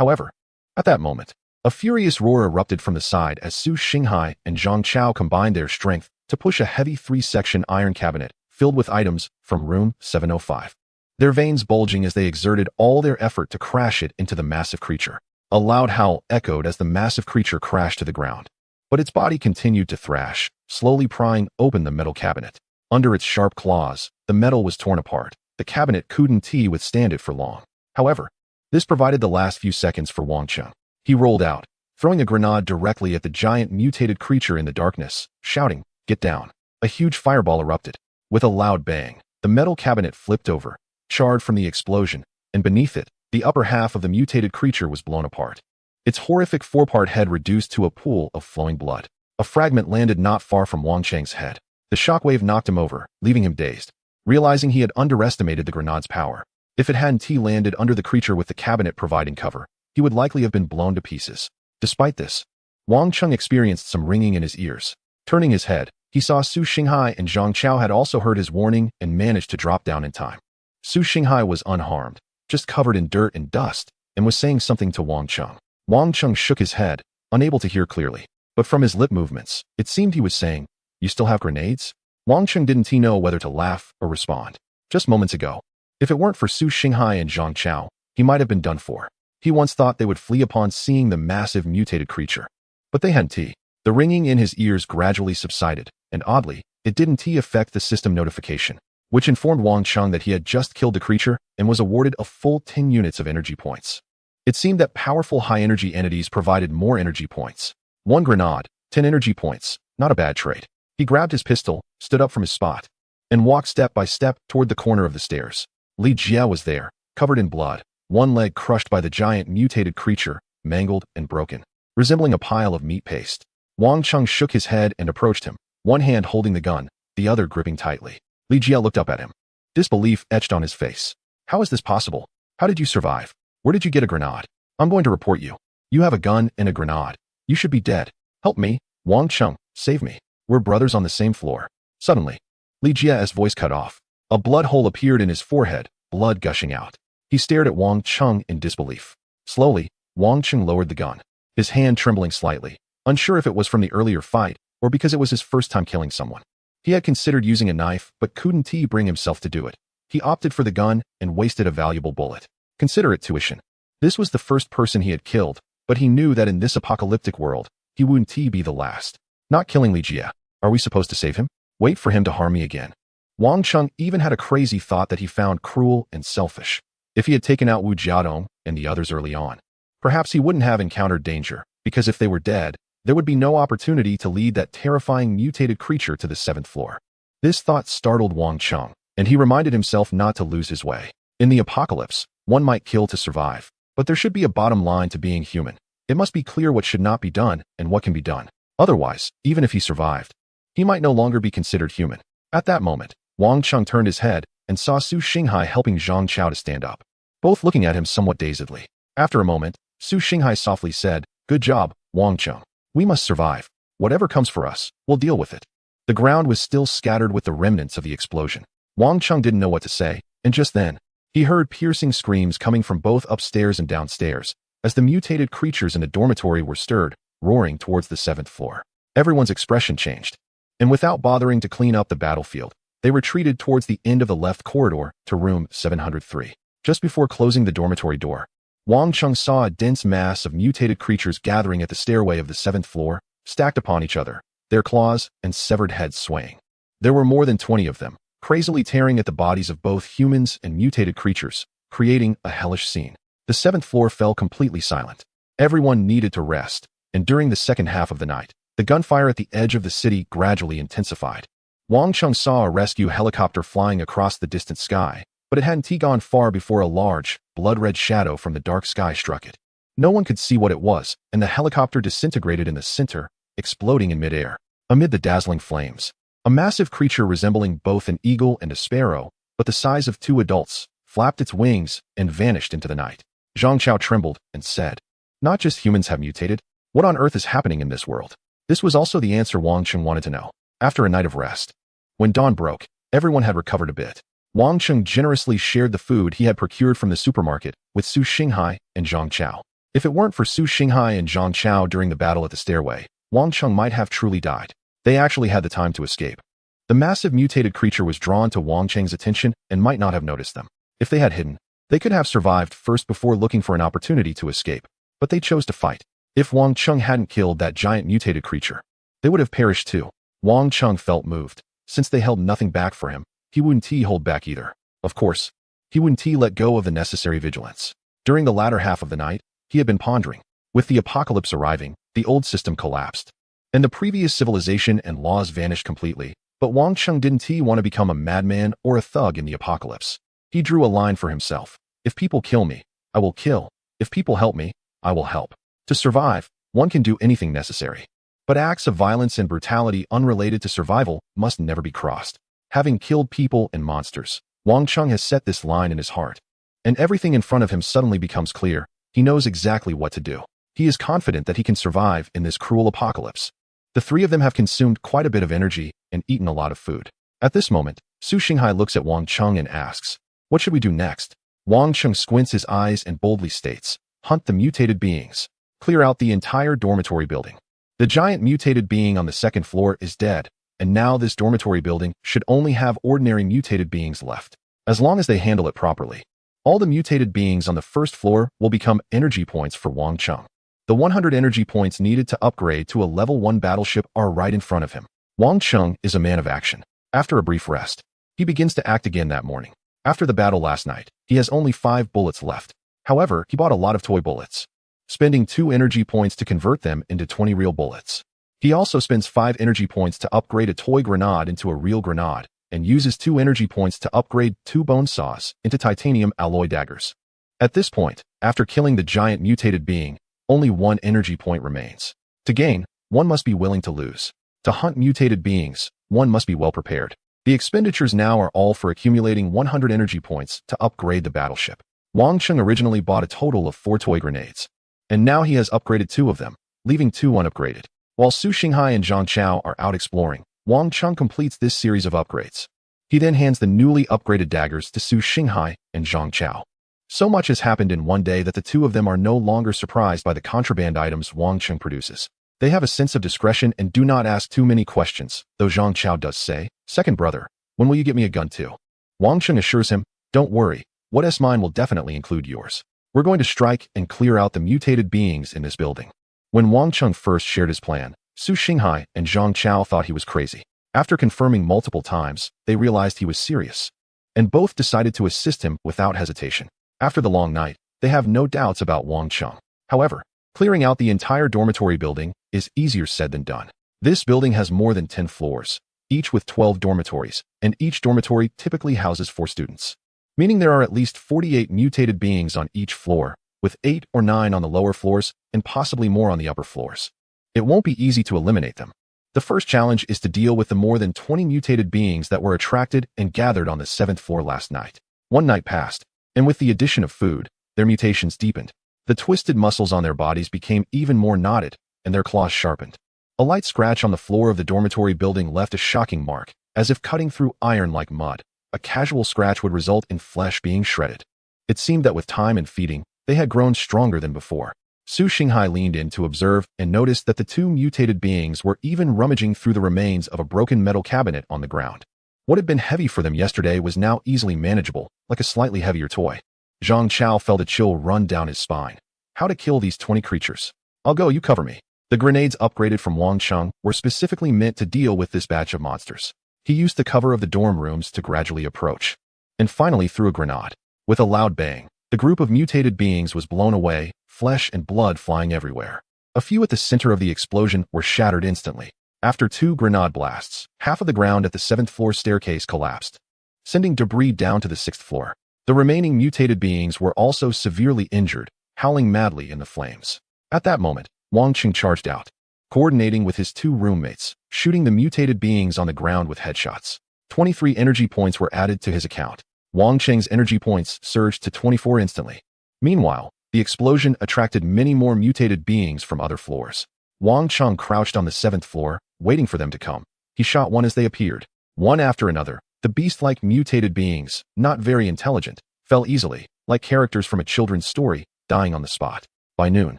However, at that moment, a furious roar erupted from the side as Su Xinghai and Zhang Chao combined their strength to push a heavy 3-section iron cabinet filled with items from room 705. Their veins bulging as they exerted all their effort to crash it into the massive creature. A loud howl echoed as the massive creature crashed to the ground. But its body continued to thrash, slowly prying open the metal cabinet. Under its sharp claws, the metal was torn apart. The cabinet couldn't withstand it for long. However, this provided the last few seconds for Wang Cheng. He rolled out, throwing a grenade directly at the giant mutated creature in the darkness, shouting, "Get down." A huge fireball erupted. With a loud bang, the metal cabinet flipped over, charred from the explosion, and beneath it, the upper half of the mutated creature was blown apart. Its horrific 4-part head reduced to a pool of flowing blood. A fragment landed not far from Wang Cheng's head. The shockwave knocked him over, leaving him dazed. Realizing he had underestimated the grenade's power, if it hadn't landed under the creature with the cabinet providing cover, he would likely have been blown to pieces. Despite this, Wang Cheng experienced some ringing in his ears. Turning his head, he saw Su Xinghai and Zhang Chao had also heard his warning and managed to drop down in time. Su Xinghai was unharmed, just covered in dirt and dust, and was saying something to Wang Cheng. Wang Cheng shook his head, unable to hear clearly, but from his lip movements, it seemed he was saying, "You still have grenades?" Wang Cheng didn't know whether to laugh or respond. Just moments ago, if it weren't for Su Xinghai and Zhang Chao, he might have been done for. He once thought they would flee upon seeing the massive mutated creature. But they hadn't. The ringing in his ears gradually subsided, and oddly, it didn't affect the system notification, which informed Wang Cheng that he had just killed the creature and was awarded a full 10 units of energy points. It seemed that powerful high-energy entities provided more energy points. 1 grenade, 10 energy points, not a bad trade. He grabbed his pistol, stood up from his spot, and walked step by step toward the corner of the stairs. Li Jia was there, covered in blood, one leg crushed by the giant mutated creature, mangled and broken, resembling a pile of meat paste. Wang Cheng shook his head and approached him, one hand holding the gun, the other gripping tightly. Li Jia looked up at him. Disbelief etched on his face. "How is this possible? How did you survive? Where did you get a grenade? I'm going to report you. You have a gun and a grenade. You should be dead. Help me, Wang Cheng, save me. We're brothers on the same floor." Suddenly, Li Jia's voice cut off. A blood hole appeared in his forehead, blood gushing out. He stared at Wang Cheng in disbelief. Slowly, Wang Cheng lowered the gun, his hand trembling slightly, unsure if it was from the earlier fight or because it was his first time killing someone. He had considered using a knife but couldn't bring himself to do it. He opted for the gun and wasted a valuable bullet. Consider it tuition. This was the first person he had killed, but he knew that in this apocalyptic world, he wouldn't be the last. Not killing Li Jia. Are we supposed to save him? Wait for him to harm me again? Wang Cheng even had a crazy thought that he found cruel and selfish. If he had taken out Wu Jiadong and the others early on, perhaps he wouldn't have encountered danger, because if they were dead, there would be no opportunity to lead that terrifying mutated creature to the 7th floor. This thought startled Wang Cheng, and he reminded himself not to lose his way. In the apocalypse, one might kill to survive, but there should be a bottom line to being human. It must be clear what should not be done and what can be done. Otherwise, even if he survived, he might no longer be considered human. At that moment, Wang Cheng turned his head and saw Su Xinghai helping Zhang Chao to stand up, both looking at him somewhat dazedly. After a moment, Su Xinghai softly said, "Good job, Wang Cheng. We must survive. Whatever comes for us, we'll deal with it." The ground was still scattered with the remnants of the explosion. Wang Cheng didn't know what to say, and just then, he heard piercing screams coming from both upstairs and downstairs, as the mutated creatures in the dormitory were stirred, roaring towards the 7th floor. Everyone's expression changed, and without bothering to clean up the battlefield, they retreated towards the end of the left corridor to room 703. Just before closing the dormitory door, Wang Cheng saw a dense mass of mutated creatures gathering at the stairway of the 7th floor, stacked upon each other, their claws and severed heads swaying. There were more than 20 of them, crazily tearing at the bodies of both humans and mutated creatures, creating a hellish scene. The 7th floor fell completely silent. Everyone needed to rest, and during the second half of the night, the gunfire at the edge of the city gradually intensified. Wang Cheng saw a rescue helicopter flying across the distant sky, but it hadn't gone far before a large, blood-red shadow from the dark sky struck it. No one could see what it was, and the helicopter disintegrated in the center, exploding in midair. Amid the dazzling flames, a massive creature resembling both an eagle and a sparrow, but the size of 2 adults, flapped its wings and vanished into the night. Zhang Chao trembled and said, "Not just humans have mutated. What on earth is happening in this world?" This was also the answer Wang Cheng wanted to know. After a night of rest, when dawn broke, everyone had recovered a bit. Wang Cheng generously shared the food he had procured from the supermarket with Su Xinghai and Zhang Chao. If it weren't for Su Xinghai and Zhang Chao during the battle at the stairway, Wang Cheng might have truly died. They actually had the time to escape. The massive mutated creature was drawn to Wang Cheng's attention and might not have noticed them. If they had hidden, they could have survived first before looking for an opportunity to escape. But they chose to fight. If Wang Cheng hadn't killed that giant mutated creature, they would have perished too. Wang Cheng felt moved. Since they held nothing back for him, he wouldn't hold back either. Of course, he wouldn't let go of the necessary vigilance. During the latter half of the night, he had been pondering. With the apocalypse arriving, the old system collapsed, and the previous civilization and laws vanished completely. But Wang Cheng didn't want to become a madman or a thug in the apocalypse. He drew a line for himself. If people kill me, I will kill. If people help me, I will help. To survive, one can do anything necessary. But acts of violence and brutality unrelated to survival must never be crossed. Having killed people and monsters, Wang Cheng has set this line in his heart. And everything in front of him suddenly becomes clear. He knows exactly what to do. He is confident that he can survive in this cruel apocalypse. The three of them have consumed quite a bit of energy and eaten a lot of food. At this moment, Su Xinghai looks at Wang Cheng and asks, "What should we do next?" Wang Cheng squints his eyes and boldly states, "Hunt the mutated beings. Clear out the entire dormitory building." The giant mutated being on the second floor is dead, and now this dormitory building should only have ordinary mutated beings left. As long as they handle it properly, all the mutated beings on the first floor will become energy points for Wang Cheng. The 100 energy points needed to upgrade to a level 1 battleship are right in front of him. Wang Cheng is a man of action. After a brief rest, he begins to act again that morning. After the battle last night, he has only 5 bullets left. However, he bought a lot of toy bullets, spending 2 energy points to convert them into 20 real bullets. He also spends 5 energy points to upgrade a toy grenade into a real grenade, and uses 2 energy points to upgrade 2 bone saws into titanium alloy daggers. At this point, after killing the giant mutated being, only 1 energy point remains. To gain, one must be willing to lose. To hunt mutated beings, one must be well prepared. The expenditures now are all for accumulating 100 energy points to upgrade the battleship. Wang Cheng originally bought a total of 4 toy grenades, and now he has upgraded 2 of them, leaving 2 unupgraded. While Su Xinghai and Zhang Chao are out exploring, Wang Cheng completes this series of upgrades. He then hands the newly upgraded daggers to Su Xinghai and Zhang Chao. So much has happened in one day that the 2 of them are no longer surprised by the contraband items Wang Cheng produces. They have a sense of discretion and do not ask too many questions, though Zhang Chao does say, "Second brother, when will you get me a gun too?" Wang Cheng assures him, "Don't worry, what's mine will definitely include yours. We're going to strike and clear out the mutated beings in this building." When Wang Cheng first shared his plan, Su Xinghai and Zhang Chao thought he was crazy. After confirming multiple times, they realized he was serious, and both decided to assist him without hesitation. After the long night, they have no doubts about Wang Cheng. However, clearing out the entire dormitory building is easier said than done. This building has more than 10 floors, each with 12 dormitories, and each dormitory typically houses 4 students, meaning there are at least 48 mutated beings on each floor, with 8 or 9 on the lower floors and possibly more on the upper floors. It won't be easy to eliminate them. The first challenge is to deal with the more than 20 mutated beings that were attracted and gathered on the 7th floor last night. One night passed, and with the addition of food, their mutations deepened. The twisted muscles on their bodies became even more knotted, and their claws sharpened. A light scratch on the floor of the dormitory building left a shocking mark, as if cutting through iron like mud. A casual scratch would result in flesh being shredded. It seemed that with time and feeding, they had grown stronger than before. Su Xinghai leaned in to observe and noticed that the 2 mutated beings were even rummaging through the remains of a broken metal cabinet on the ground. What had been heavy for them yesterday was now easily manageable, like a slightly heavier toy. Zhang Chao felt a chill run down his spine. How to kill these 20 creatures? I'll go, you cover me. The grenades upgraded from Wang Cheng were specifically meant to deal with this batch of monsters. He used the cover of the dorm rooms to gradually approach, and finally threw a grenade. With a loud bang, the group of mutated beings was blown away, flesh and blood flying everywhere. A few at the center of the explosion were shattered instantly. After 2 grenade blasts, half of the ground at the 7th floor staircase collapsed, sending debris down to the 6th floor. The remaining mutated beings were also severely injured, howling madly in the flames. At that moment, Wang Cheng charged out, coordinating with his 2 roommates, shooting the mutated beings on the ground with headshots. 23 energy points were added to his account. Wang Cheng's energy points surged to 24 instantly. Meanwhile, the explosion attracted many more mutated beings from other floors. Wang Cheng crouched on the 7th floor, waiting for them to come. He shot one as they appeared. One after another, the beast-like mutated beings, not very intelligent, fell easily, like characters from a children's story, dying on the spot. By noon,